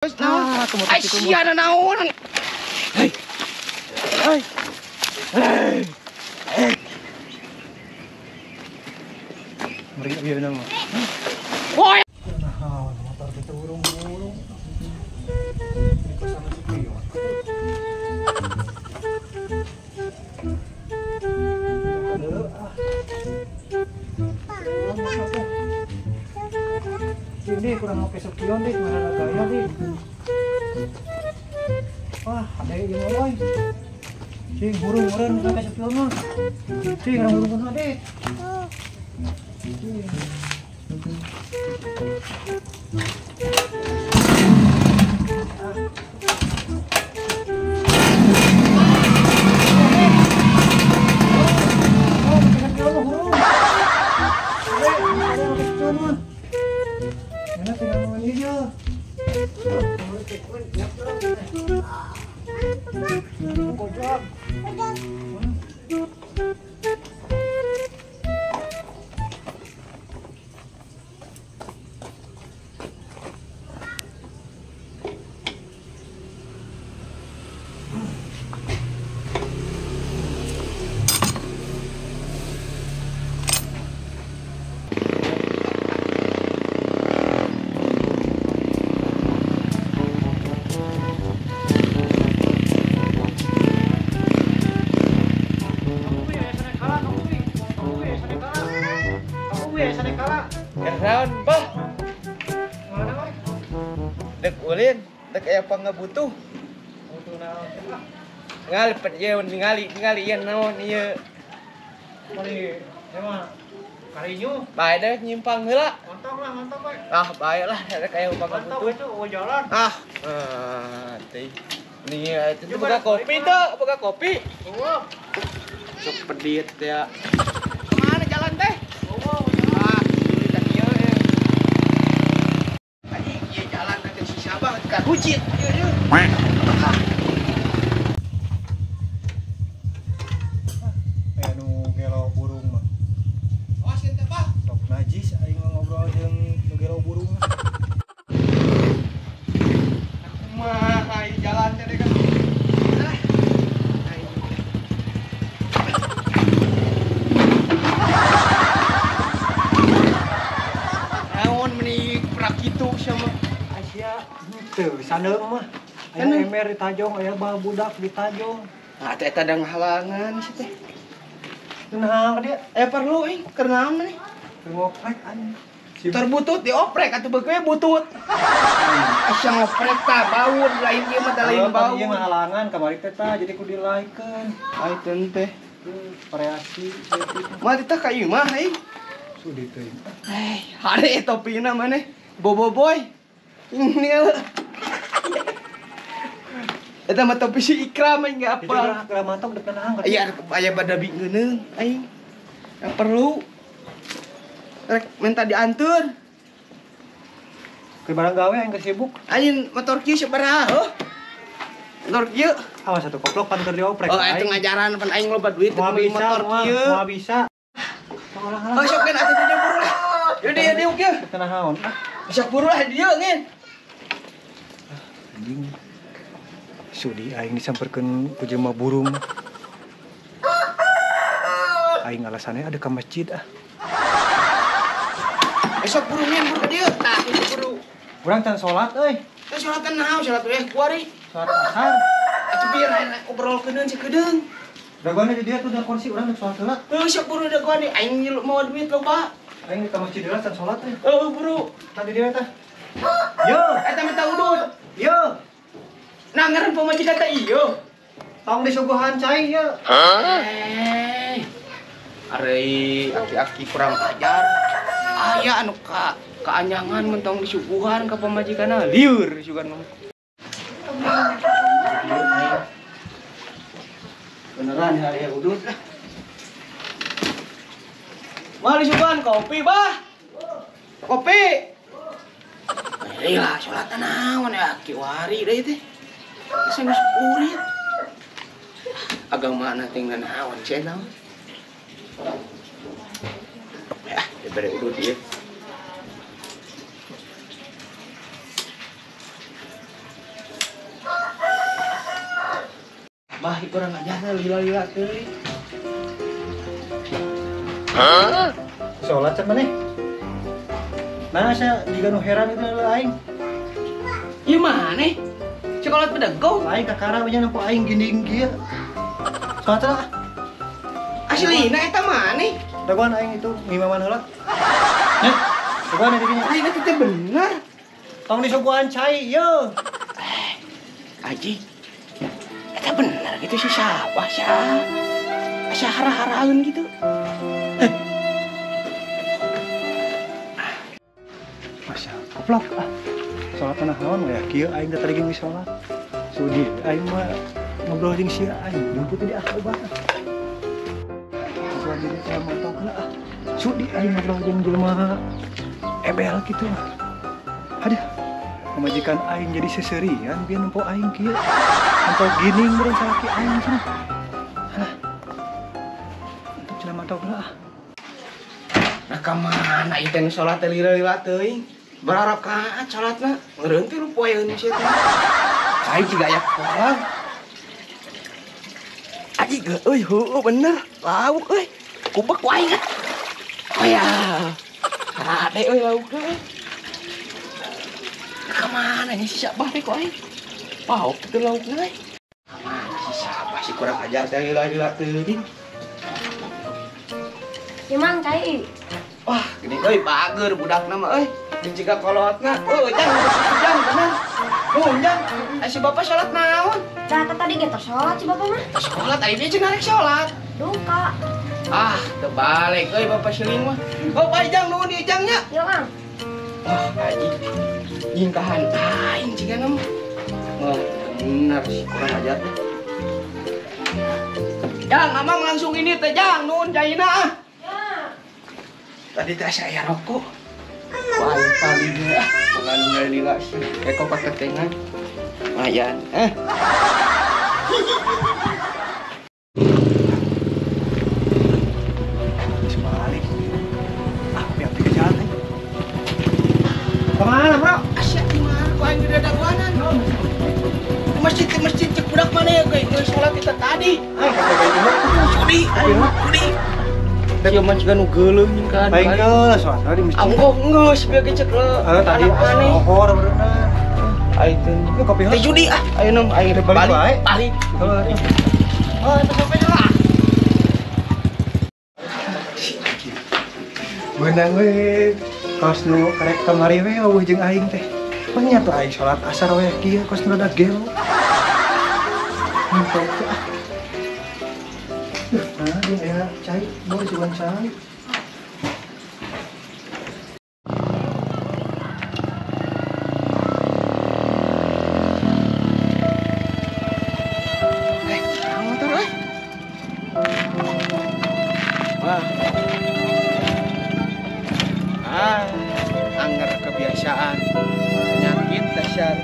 Ay, siya na naon. Ay. Ay. Ay. Ay. Mari biar nama. Boy. Motor kita urung-urung. Ikut sama si Pio. Ini kurang oke sepion dik, mana ada gaya dik. Wah, ada yang ngoloy. Cing, burung-burung udah kayak sepion mah. Cing, orang burung-burung dik. Cing. Kernaon, Bah? Mana, Boy? Dek ulin, dek aya pangabutuh. Butuh naon? Ngali pet ye ningali yen naon ieu. Mari emang karinyu. Bae deh nyimpang heula. Mantap, Boy. Ah, bae lah dek aya pangabutuh. Mantap itu jalan. Teh. Nih, itu buka kopi tuh, buka kopi. Oh. Sok pedit ya. Kemana jalan teh? Bucit. Anu gelo burung mah. Awas ente, Pak. Sok najis aing ngobrol jeung nu gelo burung mah. Mah ai jalan teh kan. Naon meni prak kitu sama Asia. Tuh, sandeung mah. Aya emer di Tajong, aya bae budak di Tajong. Ah, teh ada ngahalangan sih teh. Nah, dia perlu keur naon nih? Keur ngoprek anjing. Terbutut dioprek atuh beuk we butut. Asa ngoprek tah baun lain ieu mah lain baun. Ieu mah halangan kamari teh tah jadi kudu dilaikeun. Ai teh. Variasi mah teh ka ieu mah sudi teh. Hade topina maneh. Bobo boy. Ini eta mah topi si Ikram aing enggak apa. Ikram mantap depan hang. Iya, aya badabi ngeuneung aing. Yang perlu rek minta diantur. Ke barang gawe aing sibuk. Aing motor kieu sabaraha, heuh? Motor kieu. Awas satu koplok pan keur dioprek. Oh, eta ngajaran pan aing loba duit teu beli motor kieu. Moal bisa. Oh, sok kan atuh teh buru lah. Yaudah ya diuk kieu. Teu naon. Bisa buru lah dieu ngen. Anjing. Sudi aing disamperkeun ku jelema burung. Aing alasannya ada ka masjid ah. Esok burungin buru dieu. Tah itu buru. Urang can salat euy. Teh salatan naon? Salat we kuari. Salat asar. Atuh biar aing obrolkeun si kedeung. Dagoana di dieu tuh da kursi urang rek salat heula. Heuh, sok buru dagoana aing mau duit loba. Aing ka masjid heula can salat teh. Heuh, buru. Tadi dia teh. Yo, eta minta udud. Yo. Nah, ngaran pamajikan teh ieu. Tong disuguhan cai ieu. Ari aki-aki kurang ajar. Aya anu kaanyangan mentong disuguhan ka pamajikanna. Lieur disuguhan mah. Beneran ya aya udud. Mah disuguhan kopi, Bah. Kopi. Lah, salat naon ya aki wari deui teh. Geus geus kurit. Agama na ting naon cenah. Ya, diberi udud ieu. Bah kurang ajarna lila-lila teuing. Sholat cenah maneh. Nah, saya juga nu heran itu aing. Ieu maneh? Cokolat bedego. Aing kakara nya nempo aing ginding kieu. Sholat lah. Aslina eta maneh. Dagoan aing itu ngimaman heula. Nya, dagoan di dinya. Aing teh bener. Tong disuguhan cai yeuh. Aji. Eta bener gitu si siapa sih? Asa hara-haraeun gitu. Masya goblok ah. Sholat tanah naon ya kieu aing teh tadi geus sholat. Sudi aing mah ngobrol jeung sia aing jemput di akhir banget. Soal diri teh mantong heula ah. Sudi aing ngobrol jeung jelema ebel gitu. Aduh. Pemajikan aing jadi seserian biar nempo aing kieu. Nempo gining beureun salaki aing cenah. Alah. Untuk jelema mantong heula ah. Nah kamana ieu teh salat teh lila-lila teuing. Berapa rakaat salatna? Meureun teh lu poeun sia teh. Aing jiga aya kolang. Aji ge euy heueuh bener. Lauk euy. Kubek wae kan. Oh ya. Ade euy lauk euy. Kamana nih si siapa teh kok aing? Pauk teh laukna euy. Kamana si siapa sih kurang ajar teh lila-lila teuing. Gimana cai? Wah, gini euy bager budakna mah euy. Jeung jiga kolotna. Jang tenang. Jang. Si bapak salat naon? Ternyata tadi kita sholat si bapak mah. Salat ari dia cenah rek salat. Duka. Ah, teu balik euy bapak seuling mah. Bapak Jang nuhun di Jangnya. Yuk ang. Wah, Haji. Jingkahan aing cigana mah. Wah, bener sih kurang ajar teh. Jang, amang langsung ini teh Jang, nuhun jaina ah. Tadi teh saya rokok. Wah, paling ah, bukan lila sih. Kayak kopak ketengan. Lumayan. Sebalik. Ah, yang tiga jalan. Kemana, bro? Asya di mana? Kau yang gede daguanan. Masjid cek budak mana ya guys? Gue sholat kita tadi. Sudi. Dia mah juga nu geuleuh nih kan. Baik geus, soalnya di masjid. Anggo geus biar cek le. Tadi pohor berenang. Ai teh. Itu kopi Teh judi ah. Ayo nom air balik. Balik. Oh, itu sampai lah. Beunang we. Kos nu karek kamari we eueuh jeung aing teh. Panya tuh aing salat asar we kieu kos nu ada gelo. Mantap tuh ah. Nah, dia enak cai, boleh cuman cai. Motor euy. Wah. Anggar kebiasaan. Penyakit dasar.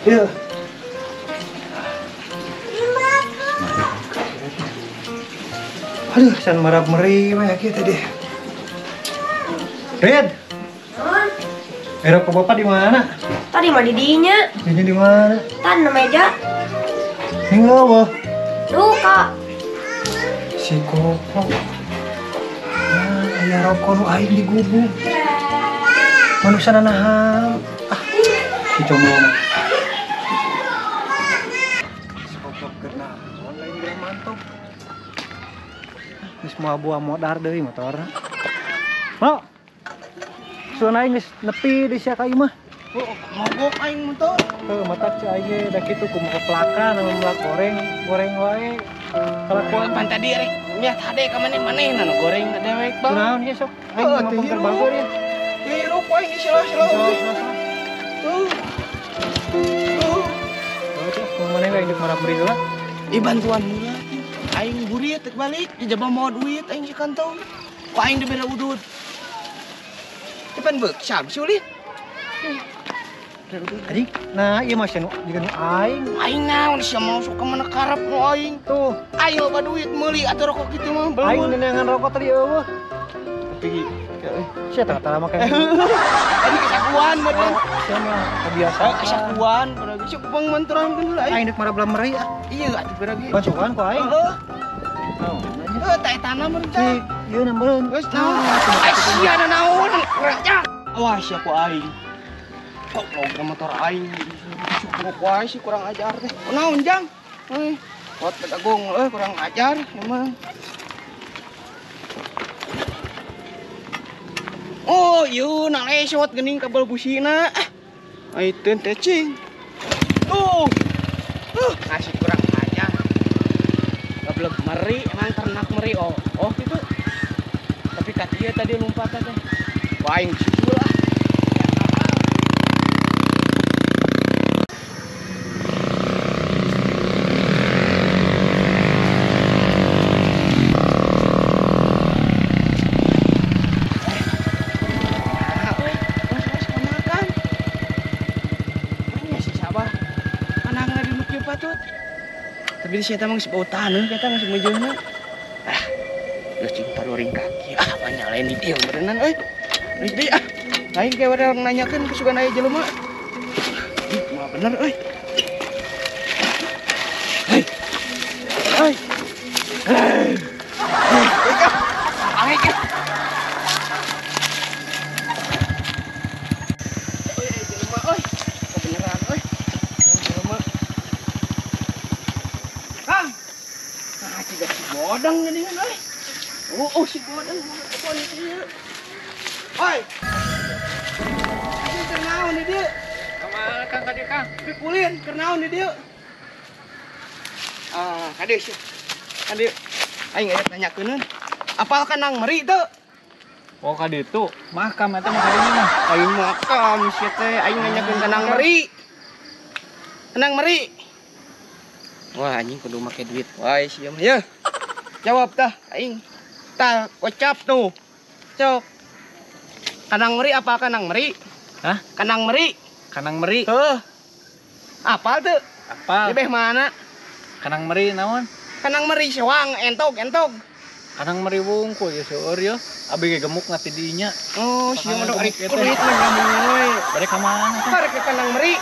Iya. Aduh, san marap meri mah kieu teh deh. Red. Erok ke bapak di mana? Tadi mah di dinya. Dinya di mana? Tan na meja. Tinggal wah. Duka. Si goblok. Nah, aya rokok nu aing di gubuk. Manusia nahan. Ah, si comong. Si goblok kena. Online gue mantap. Geus moal modar deui motorna. Mo. Sun aing geus nepi di sia ka ieu mah. Mogok aing motor. Tuh, matak si aing da kitu kumaha pelakan anu melak goreng wae. Kalakuan Pan tadi rek nya tade ka maneh-manehna nu goreng dewek bang. naon ge sok aing mah pengker bagur ya. Hirup wae geus sila-sila. Tuh. Tuh, mana yang hidup marah beri lah? Bantuan mula. Aing burit tek balik, dijaba mau duit aing si kantong. Ku aing dibela udud. Cepan beuk, sam si ulin. Adik, nah iya masih juga nu aing. Aing naon sia mau suka mana karep nu aing. Tuh, Ayo ba duit meuli atuh rokok kitu mah aing belum. nenengan rokok tadi eueuh. Tapi Sia tara make. tadi kesakuan badan. Sia mah kebiasaan. Kesakuan berarti sok bang manturan kan lah. Aing dek marablam meri ah. Iya atuh berarti. Konsukan ku aing. Heeh. Naon nanya? Teh tanah meureun. Cik, ieu na meureun. Geus naon? Sia na naon? Kurang cak. Awas sia ku aing. Kok program motor aing suruh wae sih kurang ajar teh. Naon jang? Buat pedagang kurang ajar emang. Oh, yun, nang esot gening kabel busina. Ai teu teh cing. Tuh. Kasih kurang ajar. Gablek meri, emang ternak meri oh. Oh gitu. Tapi kat ieu tadi lompatan teh. Wah, aing situ lah. Tapi di sini emang sebau tanah, kita nggak semujurnya. Udah cinta luring kaki. Nyalain di dia beneran, di dia. Lain kayak orang nanyakan kesukaan aja jelema. Mah bener, Hei. Bodang jadi kan, oh si bodang, apa nih dia? Oi, ini kernaun nih dia. Kamal Kang kadi Kang. Pikulin kernaun nih dia. Kade sih, kade. Aing ngajak nanya keun. Apal kanang meri tuh? Oh kadi itu, makam eta mah kadinya mah. Aing makam sih teh, aing nanyakeun kanang meri. Kanang meri. Wah anjing kudu make duit. Wah sieu mah ya. Jawab tah aing. Tah kocap tuh. Cok. Kanang meri apa kanang meri? Hah? Kanang meri. Kanang meri. Heuh. Apal tuh? Apa? Lebih mana? Kanang meri naon? Kanang meri sewang entog. Kanang meri wungkul ya seueur ya. Abi ge gemuk ngati dinya. Oh, sieu mah ari Gemuk kulit mah nyambung we. Bade ka mana teh? Karek ke kanang meri.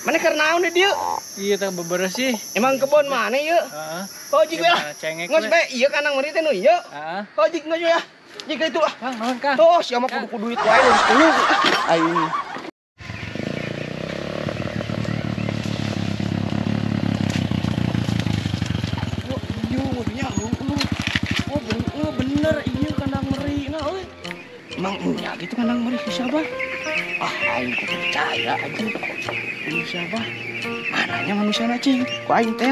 Mana keur naon di dieu? Iya teh bebersih. Emang kebon mana ieu? Heeh. Hojik we lah. Cengek. Ngos be ieu kanang meri teh nu ieu. Heeh. Hojik ngos ya. Jika itu lah. Kang naon Kang? Tuh, siapa kudu duit wae lu setuju. Aing. Oh, iya, mobilnya lu. Oh, bener iya kandang meri nah euy. Emang iya gitu kandang meri ku siapa? Aing ku percaya aja. Ini siapa? Mananya manusia cing? Ku aing teh.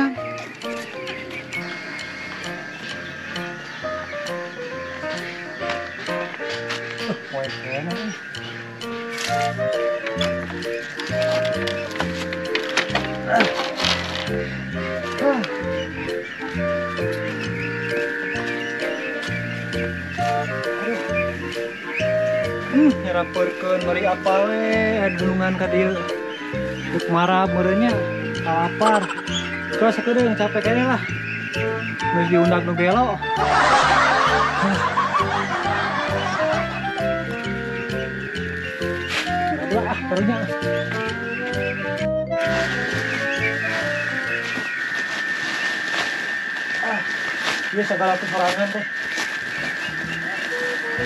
Poe kena. Nyeraperkeun meri apal we dulungan ka dieu. Duk marah meureunnya lapar. Terus sakedeung capek kene lah. Geus diundak nu belo. Karunya. Ini segala kesorangan teh.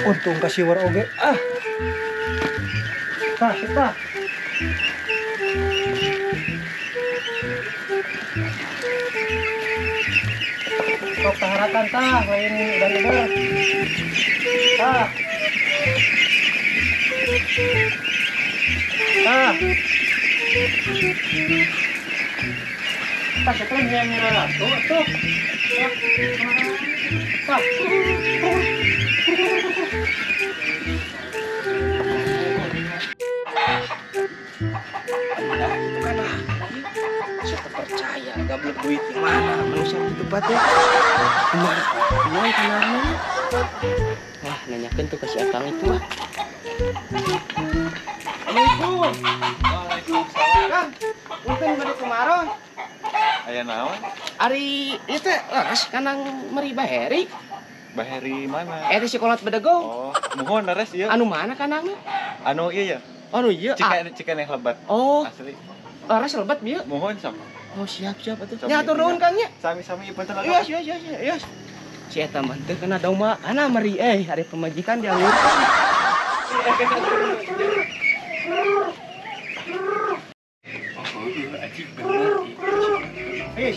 Untung kasih war oge. Tah, kita. Sok taharakan tah, lain dan lebar. Tah. Tah. Tah, setelah dia nyerah. Tuh. Tah. Percaya gablek duit yang mana manusia di tempat ya kemana kanarnya wah nanyakan tuh kasih akang itu Assalamualaikum. Waalaikumsalam. Kang, mungkin bade kemaron. Aya naon? Ari ieu teh leres kanang meri baheri. Baheri mana? Eta sekolah bedego. Oh, muhun leres ieu. Anu mana kanangna? Anu ieu ya. Anu ieu. Cikan yang lebat. Oh, Asli. leres lebat bieu. Muhun sok. Oh, siap atuh. Cobi. Nya atur nuhun Kang nya. Sami-sami ieu punten. Yes. Si eta mah teh kena dauma ana meri hari pemajikan dia ngurus.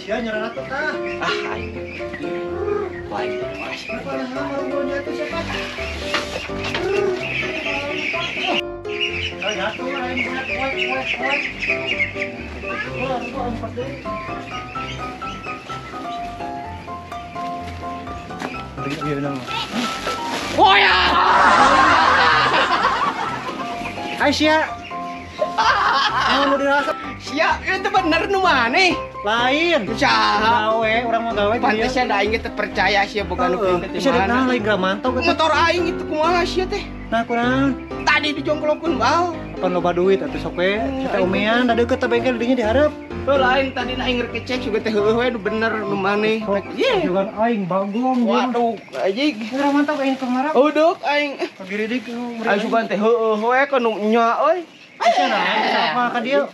Sia nyerana tuh tah. Aing. Baik, Mas. Oh ya. Aisyah. Anu dirasa Sia, itu bener nu maneh. lain. Saha? Gawe, orang mau gawe Pantes da aing teh percaya sia boga nu pindah teh bisa mana. datang lain gak mantau gitu. Motor aing itu kumaha sia teh? Nah kurang. Tadi dijongkolokeun bal. Apa loba duit atuh sok we. Kita umean da deukeut teh bengkel dinya diharap. Heuh lain tadi aing ngecek juga teh heueuh we nu bener nu maneh. Ye. Jangan aing bagong. Waduh, anjing. Kurang mantau kayak kemarap. Uduk aing. Pagiridik. Aing sugan teh heueuh we ka nu nya euy. Aisyah nah, apa ka dia?